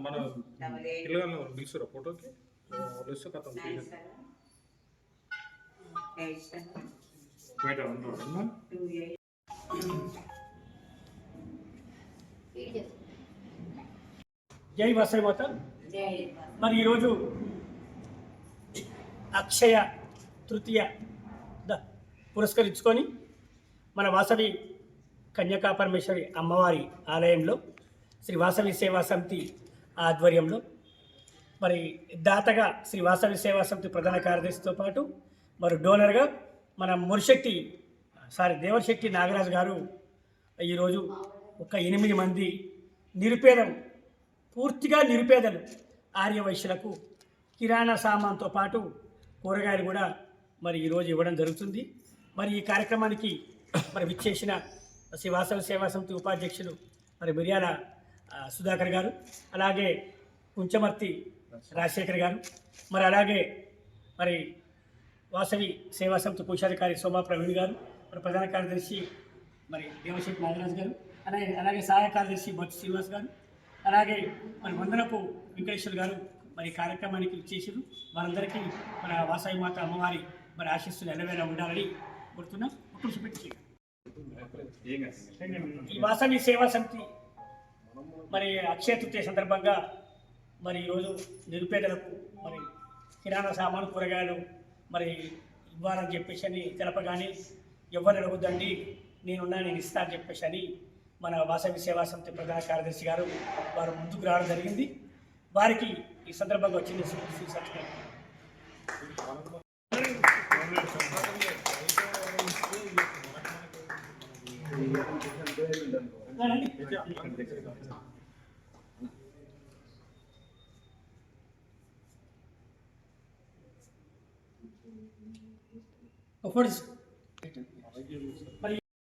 మన పిల్లగాళ్ళు తీసుకురా ఫోటోకి వస్తే కథ బయట జై వాసవి మాత. మరి ఈరోజు అక్షయ తృతీయ పురస్కరించుకొని మన వాసవి కన్యకా పరమేశ్వరి అమ్మవారి ఆలయంలో శ్రీ వాసవి సేవా సమితి ఆధ్వర్యంలో మరి దాతగా శ్రీ వాసవి సేవా సమితి ప్రధాన కార్యదర్శితో పాటు మరి డోనర్గా మన దేవశెట్టి నాగరాజు గారు ఈరోజు ఒక 8 మంది నిరుపేదలు, పూర్తిగా నిరుపేదలు ఆర్యవైశ్యులకు కిరాణా సామాన్తో పాటు కూరగాయలు కూడా మరి ఈరోజు ఇవ్వడం జరుగుతుంది. మరి ఈ కార్యక్రమానికి మరి విచ్చేసిన శ్రీ వాసవి సేవా సమితి ఉపాధ్యక్షులు మరి మిర్యాల సుధాకర్ గారు, అలాగే కుంచమర్తి రాజశేఖర్ గారు, మరి అలాగే మరి వాసవి సేవా సమితి కోశాధికారి సోమా ప్రవీణ్ గారు, మరి ప్రధాన కార్యదర్శి మరి దేవశెట్టి నాగరాజు గారు, అలాగే సహాయ కార్యదర్శి బొత్స శ్రీనివాస్ గారు, అలాగే మరి వందనపు వెంకటేశ్వర్ గారు మరి కార్యక్రమానికి ఇచ్చేసారు. వారందరికీ మన వాసవి మాత అమ్మవారి మరి ఆశీస్సులు ఎలవేలా ఉండాలని కోరుతున్నాం. ఈ వాసవి సేవా సమితి మరి అక్షయ తృతీయ సందర్భంగా మరి ఈరోజు నిరుపేదలకు మరి కిరాణా సామాను కూరగాయలు మరి ఇవ్వాలని చెప్పేసి అని తెలపగానే ఎవరు అడగొద్దండి, నేను ఇస్తా అని చెప్పేసి అని మన వాసవి సేవా సమితి ప్రధాన కార్యదర్శి గారు వారు ముందుకు రావడం జరిగింది. వారికి ఈ సందర్భంగా వచ్చింది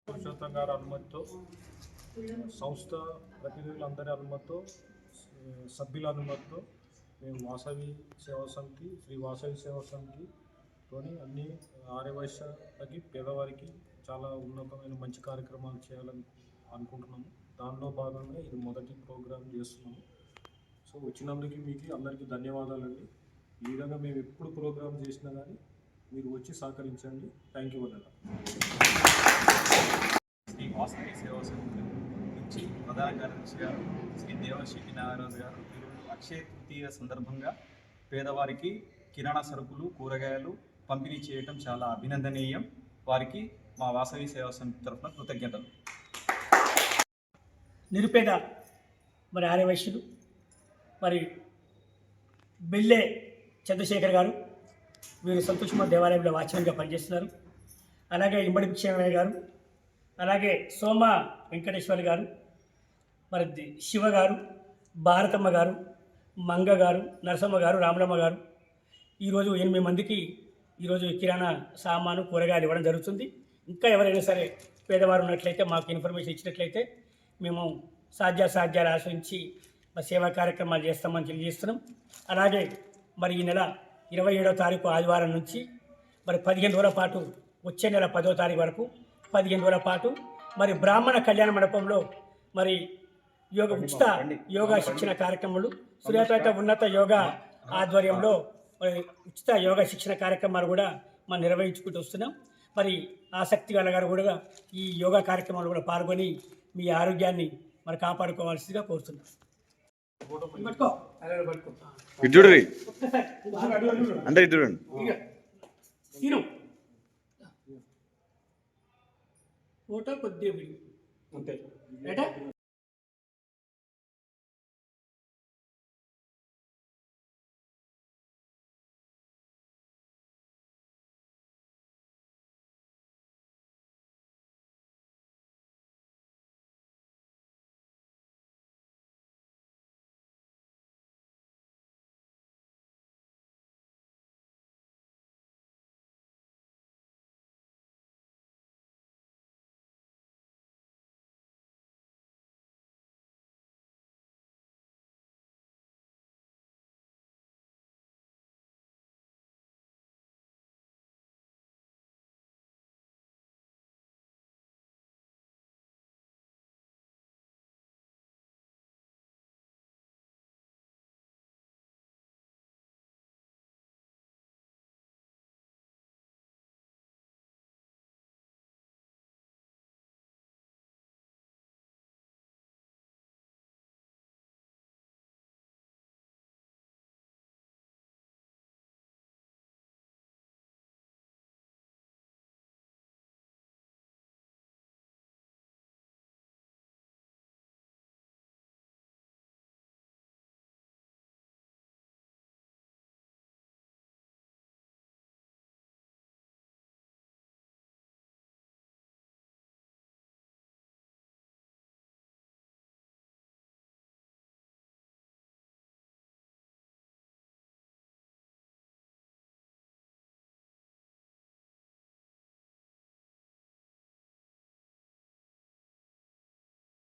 పురుషోత్తం గారి అనుమతితో, సంస్థ ప్రతినిధులందరి అనుమతితో, సభ్యుల అనుమతితో మేము వాసవి సేవా సమితి శ్రీ వాసవి సేవా సమితితోని అన్ని ఆర్యవైశ్యులకి పేదవారికి చాలా ఉన్నతమైన మంచి కార్యక్రమాలు చేయాలని అనుకుంటున్నాము. దానిలో భాగంగా ఇది మొదటి ప్రోగ్రాం చేస్తున్నాము. సో వచ్చినందుకు మీకు అందరికీ ధన్యవాదాలండి. ఈ విధంగా మేము ఎప్పుడు ప్రోగ్రాం చేసినా కానీ మీరు వచ్చి సహకరించండి. థ్యాంక్ యూ అన్న. శ్రీ వాసవి సేవా సమితి నుంచి ప్రధాన కార్యదర్శి గారు శ్రీ దేవశెట్టి నాగరాజు గారు ఈరోజు అక్షయ తృతీయ సందర్భంగా పేదవారికి కిరాణా సరుకులు, కూరగాయలు పంపిణీ చేయటం చాలా అభినందనీయం. వారికి మా వాసవి సేవా సమితి తరఫున కృతజ్ఞతలు. నిరుపేద మరి ఆర్యవైశ్యులు మరి బెల్లె చంద్రశేఖర్ గారు, వీరు సంతోషమ దేవాలయంలో వాచ్మెన్గా పనిచేస్తున్నారు. అలాగే ఇమ్మడి భిక్షమయ్య గారు, అలాగే సోమ వెంకటేశ్వర్ గారు, మరి శివ గారు, భారతమ్మ గారు, మంగ గారు, నరసమ్మ గారు, రామలమ్మ గారు, ఈరోజు 8 మందికి ఈరోజు కిరాణా సామాను కూరగాయలు ఇవ్వడం జరుగుతుంది. ఇంకా ఎవరైనా సరే పేదవారు ఉన్నట్లయితే మాకు ఇన్ఫర్మేషన్ ఇచ్చినట్లయితే మేము సాధ్యాలు ఆశ్రయించి సేవా కార్యక్రమాలు చేస్తామని తెలియజేస్తున్నాం. అలాగే మరి ఈ నెల 27వ తారీఖు ఆదివారం నుంచి మరి 15 రోజుల పాటు, వచ్చే నెల 10వ తారీఖు వరకు 15 రోజుల పాటు మరి బ్రాహ్మణ కళ్యాణ మండపంలో మరి ఉచిత యోగా శిక్షణ కార్యక్రమాలు, సూర్యాపేట ఉన్నత యోగా ఆధ్వర్యంలో మరి ఉచిత యోగా శిక్షణ కార్యక్రమాలు కూడా మనం నిర్వహించుకుంటూ వస్తున్నాం. మరి ఆసక్తి గల గారు కూడా ఈ యోగా కార్యక్రమాలు కూడా పాల్గొని మీ ఆరోగ్యాన్ని మరి కాపాడుకోవాల్సిందిగా కోరుతున్నాం. ఫోటో కొద్దిగా